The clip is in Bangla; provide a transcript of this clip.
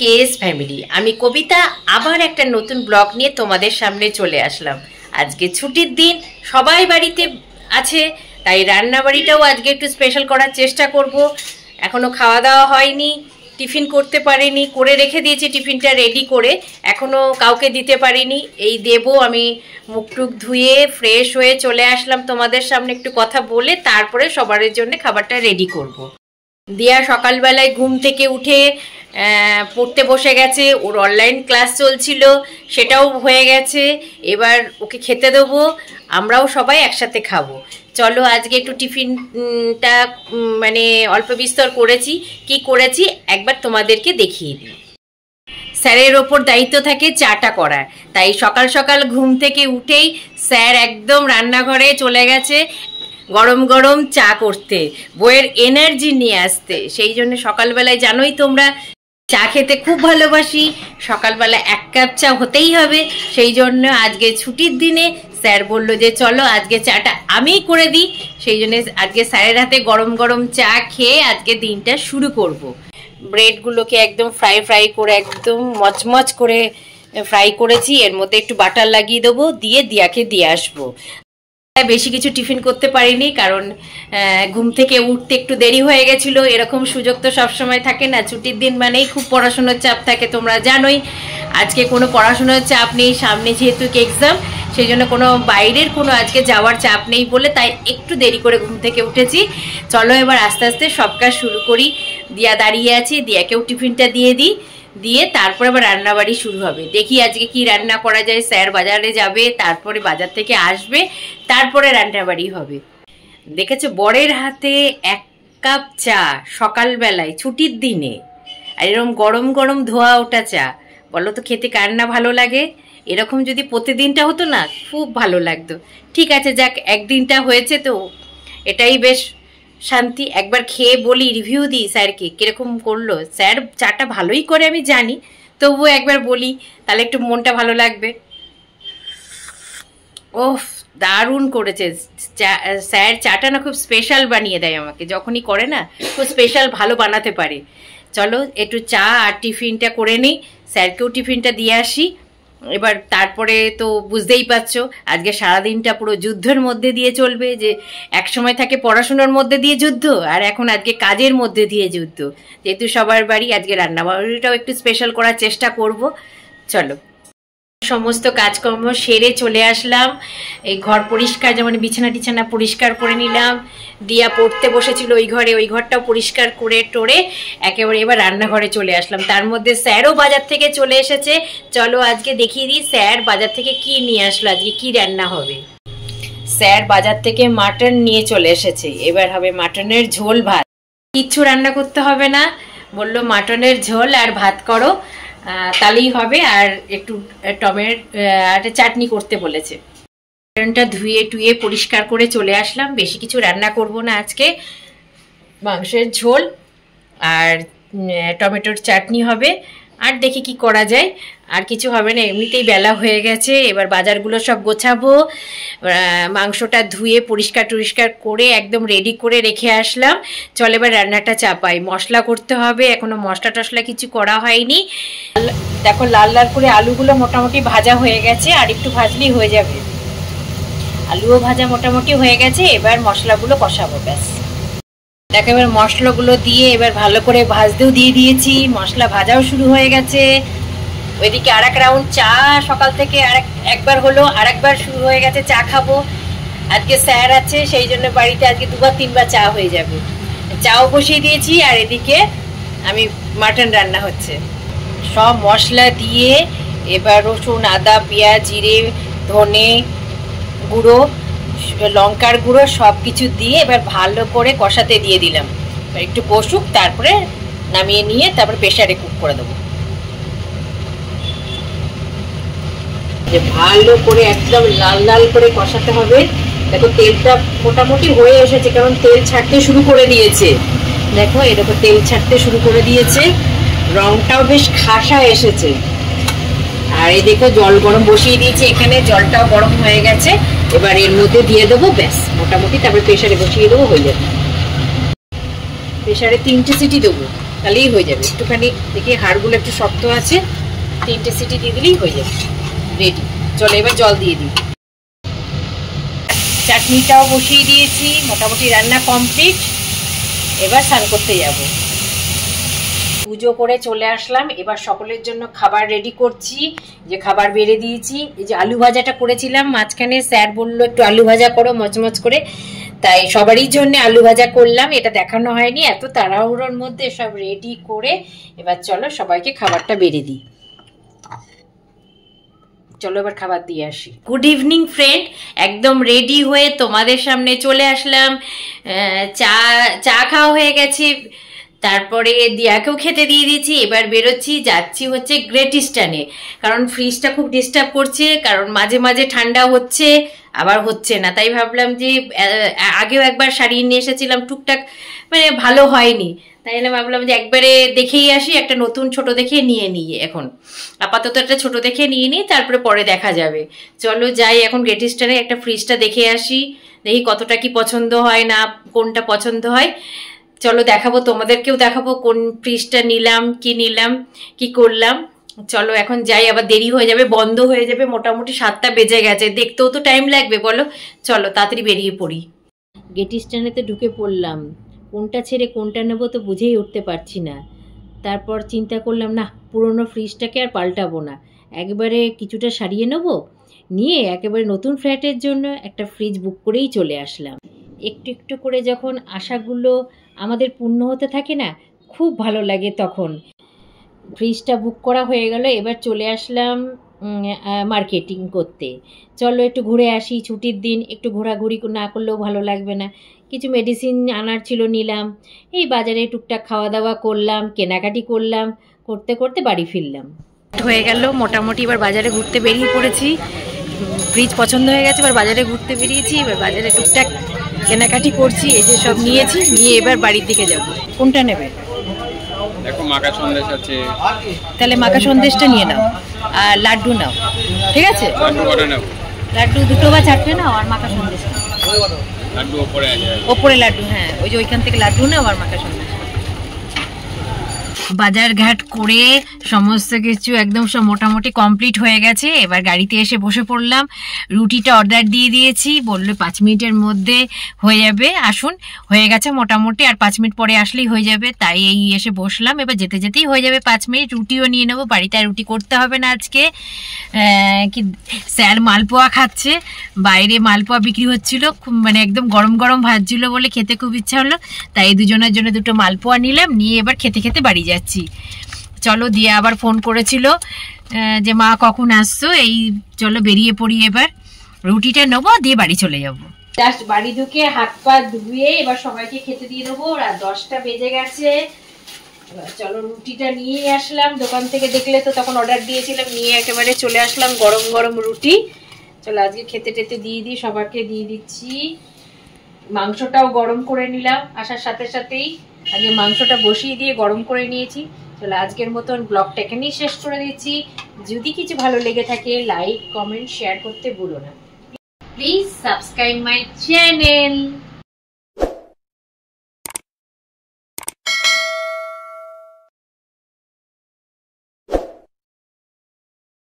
KS family. আমি কবিতা আবার একটা নতুন ব্লগ নিয়ে তোমাদের সামনে চলে আসলাম। আজকে ছুটির দিন, সবাই বাড়িতে আছে, তাই রান্নাবাড়িটাও আজকে একটু স্পেশাল করার চেষ্টা করব। এখনো খাওয়া দাওয়া হয়নি, টিফিন করতে পারিনি, করে রেখে দিয়েছি টিফিনটা রেডি করে, এখনো কাউকে দিতে পারিনি। এই দেব, আমি মুখ টুক ধুয়ে ফ্রেশ হয়ে চলে আসলাম তোমাদের সামনে একটু কথা বলে, তারপরে সবার জন্য খাবারটা রেডি করব। দিয়া সকালবেলায় ঘুম থেকে উঠে পড়তে বসে গেছে, ওর অনলাইন ক্লাস চলছিল, সেটাও হয়ে গেছে। এবার ওকে খেতে দেবো, আমরাও সবাই একসাথে খাবো। চলো আজকে একটু টিফিনটা মানে অল্প বিস্তর করেছি, কি করেছি একবার তোমাদেরকে দেখিয়ে দিই। স্যারের ওপর দায়িত্ব থাকে চাটা করার, তাই সকাল সকাল ঘুম থেকে উঠেই স্যার একদম রান্নাঘরে চলে গেছে গরম গরম চা করতে, বইয়ের এনার্জি নিয়ে আসতে। সেই জন্য সকালবেলায় জানোই তোমরা চা খেতে খুব ভালোবাসি, সকালবেলা এক কাপ চা হতেই হবে। সেই জন্য আজকে ছুটির দিনে স্যার বলল যে চলো আজকে চাটা আমিই করে দিই। সেই জন্য আজকে স্যারের হাতে গরম গরম চা খেয়ে আজকে দিনটা শুরু করব। ব্রেডগুলোকে একদম ফ্রাই করে একদম মচমচ করে ফ্রাই করেছি, এর মধ্যে একটু বাটার লাগিয়ে দেবো, দিয়ে দিয়াকে দিয়ে আসবো। বেশি কিছু টিফিন করতে পারিনি, কারণ ঘুম থেকে উঠতে একটু দেরি হয়ে গেছিলো। এরকম সুযোগ তো সবসময় থাকে না, ছুটির দিন মানেই খুব পড়াশোনার চাপ থাকে, তোমরা জানোই। আজকে কোনো পড়াশোনার চাপ নেই, সামনে যেহেতু এক্সাম, সেই জন্য কোনো বাইরের কোনো আজকে যাওয়ার চাপ নেই বলে তাই একটু দেরি করে ঘুম থেকে উঠেছি। চলো এবার আস্তে আস্তে সব কাজ শুরু করি। দিয়া দাঁড়িয়ে আছি, দিয়াকেও টিফিনটা দিয়ে দিই, দিয়ে তারপরে আবার রান্নাবাড়ি শুরু হবে। দেখি আজকে কি রান্না করা যায়। স্যার বাজারে যাবে, তারপরে বাজার থেকে আসবে, তারপরে রান্নাবাড়ি হবে। দেখেছো বরের হাতে 1 কাপ চা সকালবেলায় ছুটির দিনে, আর এরকম গরম গরম ধোয়া ওঠা চা, বলো তো খেতে কার না ভালো লাগে? এরকম যদি প্রতিদিনটা হতো না খুব ভালো লাগতো। ঠিক আছে, যাক একদিনটা হয়েছে তো এটাই বেশ শান্তি। একবার খেয়ে বলি, রিভিউ দিই স্যারকে কিরকম করলো। স্যার চাটা ভালোই করে আমি জানি, তবুও একবার বলি, তাহলে একটু মনটা ভালো লাগবে। ওহ দারুণ করেছে স্যার, চাটা না খুব স্পেশাল বানিয়ে দেয় আমাকে, যখনই করে না খুব স্পেশাল ভালো বানাতে পারে। চলো একটু চা আর টিফিনটা করে নিই, স্যারকেও টিফিনটা দিয়ে আসি। এবার তারপরে তো বুঝতেই পারছো আজকে সারাদিনটা পুরো যুদ্ধের মধ্যে দিয়ে চলবে। যে এক সময় থাকে পড়াশোনার মধ্যে দিয়ে যুদ্ধ, আর এখন আজকে কাজের মধ্যে দিয়ে যুদ্ধ। যেহেতু সবার বাড়ি, আজকে রান্নাবাড়িটাও একটু স্পেশাল করার চেষ্টা করব। চলো সমস্ত কাজকর্ম সেরে চলে আসলাম। এই ঘর পরিষ্কার, যেমন বিছানা টিছানা পরিষ্কার করে নিলাম। দিয়া পড়তে বসেছিল ওই ঘরে, ওই ঘরটাও পরিষ্কার করে টোরে একেবারে এবার রান্নাঘরে চলে আসলাম। তার মধ্যে স্যারও বাজার থেকে চলে এসেছে। চলো আজকে দেখিয়ে দিই স্যার বাজার থেকে কি নিয়ে আসলো, আজকে কি রান্না হবে। স্যার বাজার থেকে মাটন নিয়ে চলে এসেছে, এবার হবে মাটনের ঝোল ভাত। কিচ্ছু রান্না করতে হবে না, বললো মাটনের ঝোল আর ভাত করো, তাহলেই হবে। আর একটু টমেটো চাটনি করতে বলেছে। মাটনটা ধুয়ে টুয়ে পরিষ্কার করে চলে আসলাম। বেশি কিছু রান্না করব না আজকে, মাংসের ঝোল আর টমেটোর চাটনি হবে। আর দেখি কি করা যায়, আর কিছু হবে না, এমনিতেই বেলা হয়ে গেছে। এবার বাজারগুলো সব গোছাবো। মাংসটা ধুয়ে পরিষ্কার টরিষ্কার করে একদম রেডি করে রেখে আসলাম। চল এবার রান্নাটা চাপাই, মশলা করতে হবে, এখনো মশলা টশলা কিছু করা হয়নি। দেখো লাল লাল করে আলুগুলো মোটামুটি ভাজা হয়ে গেছে, আর একটু ভাজলেই হয়ে যাবে। আলুও ভাজা মোটামুটি হয়ে গেছে, এবার মশলাগুলো কষাবো, ব্যাস। দেখো এবার মশলাগুলো দিয়ে এবার ভালো করে ভাজতেও দিয়ে দিয়েছি, মশলা ভাজাও শুরু হয়ে গেছে। ওইদিকে আর এক রাউন্ড চা সকাল থেকে একবার হলো, আর একবার শুরু হয়ে গেছে চা খাবো। আজকে স্যার আছে, সেই জন্য বাড়িতে আজকে 2-3বার চা হয়ে যাবে। চাও বসিয়ে দিয়েছি, আর এদিকে আমি মাটন রান্না হচ্ছে। সব মশলা দিয়ে এবার রসুন আদা পেঁয়াজ জিরে ধনে গুঁড়ো লঙ্কার গুঁড়ো সব কিছু দিয়ে এবার ভালো করে কষাতে দিয়ে দিলাম। একটু কষুক, তারপরে নামিয়ে নিয়ে তারপরে প্রেসারে কুক করে দেবো। যে ভালো করে একদম লাল লাল করে কষাতে হবে। দেখো তেলটা মোটামুটি হয়ে এসেছে, কারণ তেল ছাড়তে শুরু করে দিয়েছে। দেখো এরকম তেল ছাড়তে শুরু করে দিয়েছে, রংটাও বেশ খাসা এসেছে। আর এই দেখো জল গরম বসিয়ে দিয়েছি, এখানে জলটাও গরম হয়ে গেছে। এবার এর মধ্যে দিয়ে দেবো, ব্যাস মোটামুটি। তারপরে প্রেসারে বসিয়ে দেবো, হয়ে যাবে। প্রেসারে 3টে সিটি দেবো। তাহলেই হয়ে যাবে। একটুখানি দেখি হাড়গুলো একটু শক্ত আছে, 3টে সিটি দিয়ে দিলেই হয়ে যাবে, রেডি। চলো এবার জল দিয়ে দিই। চাটনিটাও বসিয়ে দিয়েছি, মোটামুটি রান্না কমপ্লিট। এবার স্নান করতে যাব। পুজো করে চলে আসলাম, এবার সকলের জন্য খাবার রেডি করছি। যে খাবার বেড়ে দিয়েছি, এই যে আলু ভাজাটা করেছিলাম মাঝখানে, স্যার বললো একটু আলু ভাজা করো মচমচ করে, তাই সবারই জন্য আলু ভাজা করলাম। এটা দেখানো হয়নি, এত তাড়াহুড়োর মধ্যে সব রেডি করে এবার চলো সবাইকে খাবারটা বেড়ে দিই। চলো এবার খাবার দিয়ে আসি। গুড ইভিনিং ফ্রেন্ড, একদম রেডি হয়ে তোমাদের সামনে চলে আসলাম। চা খাওয়া হয়ে গেছে, তারপরে দিয়াকেও খেতে দিয়ে দিয়েছি। এবার বেরোচ্ছি, যাচ্ছি হচ্ছে গ্রেট ইস্টার্নে, কারণ ফ্রিজটা খুব ডিস্টার্ব করছে, কারণ মাঝে মাঝে ঠান্ডা হচ্ছে আবার হচ্ছে না। তাই ভাবলাম যে আগেও একবার সারিয়ে নিয়ে এসেছিলাম, টুকটাক মানে ভালো হয়নি, তাই ভাবলাম যে একবারে দেখেই আসি, একটা নতুন ছোট দেখে নিয়ে নিই। এখন আপাতত একটা ছোট দেখে নিয়ে নিই, তারপরে পরে দেখা যাবে। চলো যাই এখন গ্রেট ইস্টার্নে, একটা ফ্রিজটা দেখে আসি, দেখি কতটা কি পছন্দ হয়, না কোনটা পছন্দ হয়। চলো দেখাবো, তোমাদেরকেও দেখাবো কোন ফ্রিজটা নিলাম কি করলাম। চলো এখন যাই, আবার দেরি হয়ে যাবে, বন্ধ হয়ে যাবে, মোটামুটি 7টা বেজে গেছে, দেখতেও তো টাইম লাগবে বলো। চলো তাড়াতাড়ি বেরিয়ে পড়ি। গ্রেট ইস্টার্নেতে ঢুকে পড়লাম, কোনটা ছেড়ে কোনটা নেবো তো বুঝেই উঠতে পারছি না। তারপর চিন্তা করলাম না, পুরোনো ফ্রিজটাকে আর পাল্টাবো না, একবারে কিছুটা সারিয়ে নেবো, নিয়ে একেবারে নতুন ফ্ল্যাটের জন্য একটা ফ্রিজ বুক করেই চলে আসলাম। একটু একটু করে যখন আশাগুলো আমাদের পূর্ণ হতে থাকে না, খুব ভালো লাগে তখন। ফ্রিজটা বুক করা হয়ে গেল, এবার চলে আসলাম মার্কেটিং করতে। চলো একটু ঘুরে আসি, ছুটির দিন একটু ঘোরাঘুরি না করলেও ভালো লাগবে না। কিছু মেডিসিন আনার ছিল, নিলাম। এই বাজারে টুকটাক খাওয়া দাওয়া করলাম, কেনাকাটি করলাম, করতে করতে বাড়ি ফিরলাম। হয়ে গেল মোটামুটি, এবার বাজারে ঘুরতে বেরিয়ে পড়েছি। ফ্রিজ পছন্দ হয়ে গেছে, এবার বাজারে ঘুরতে বেরিয়েছি, এবার বাজারে টুকটাক কেনাকাটি করছি। এই যে সব নিয়েছি, নিয়ে এবার বাড়ির দিকে যাব। কোনটা নেবে? দেখো মাকা সন্দেশ আছে, তাহলে মাকা সন্দেশটা নিয়ে নাও, আর লাড্ডু নাও, ঠিক আছে? লাড্ডু কটা নাও? লাড্ডু 2টো বা 4টে নাও, আর মাকা সন্দেশ নাও। লাড্ডু ওপরে আছে, ওপরে লাড্ডু, হ্যাঁ ওই যে ওইখান থেকে লাড্ডু নাও আর মাকা সন্দেশ। বাজার ঘাট করে সমস্ত কিছু একদম সব মোটামুটি কমপ্লিট হয়ে গেছে। এবার গাড়িতে এসে বসে পড়লাম। রুটিটা অর্ডার দিয়ে দিয়েছি, বললো 5 মিনিটের মধ্যে হয়ে যাবে, আসুন। হয়ে গেছে মোটামুটি, আর 5 মিনিট পরে আসলেই হয়ে যাবে, তাই এই এসে বসলাম। এবার যেতে যেতেই হয়ে যাবে 5 মিনিট। রুটিও নিয়ে নেবো, বাড়িতে আর রুটি করতে হবে না আজকে। কি স্যার মালপোয়া খাচ্ছে, বাইরে মালপোয়া বিক্রি হচ্ছিল, মানে একদম গরম গরম ভাজছিল বলে খেতে খুব ইচ্ছা হলো, তাই দুজনের জন্য 2টো মালপোয়া নিলাম, নিয়ে এবার খেতে খেতে বাড়ি যাচ্ছি। চলো, দিয়ে আবার ফোন করেছিল যে মা কখন আসছো, এই চলো বেরিয়ে পড়ি। এবার রুটিটা নেবো, দিয়ে বাড়ি চলে যাবো। জাস্ট বাড়ি ঢুকে হাত পা ধুয়ে এবার সবাইকে খেতে দিয়ে দেবো। রাত 10টা বেজে গেছে। চলো রুটিটা নিয়ে আসলাম দোকান থেকে, দেখলে তো তখন অর্ডার দিয়েছিলাম, নিয়ে একেবারে চলে আসলাম গরম গরম রুটি। চলো আজকে খেতে টেতে দিয়ে দিই, সবাইকে দিয়ে দিচ্ছি। মাংসটাও গরম করে নিলাম, আসার সাথে সাথেই আগে মাংসটা বসিয়ে দিয়ে গরম করে নিয়েছি। চলো আজকের মতন ব্লগটা এখানেই শেষ করে দিচ্ছি। যদি কিছু ভালো লেগে থাকে লাইক কমেন্ট শেয়ার করতে ভুলো না। Please subscribe my channel.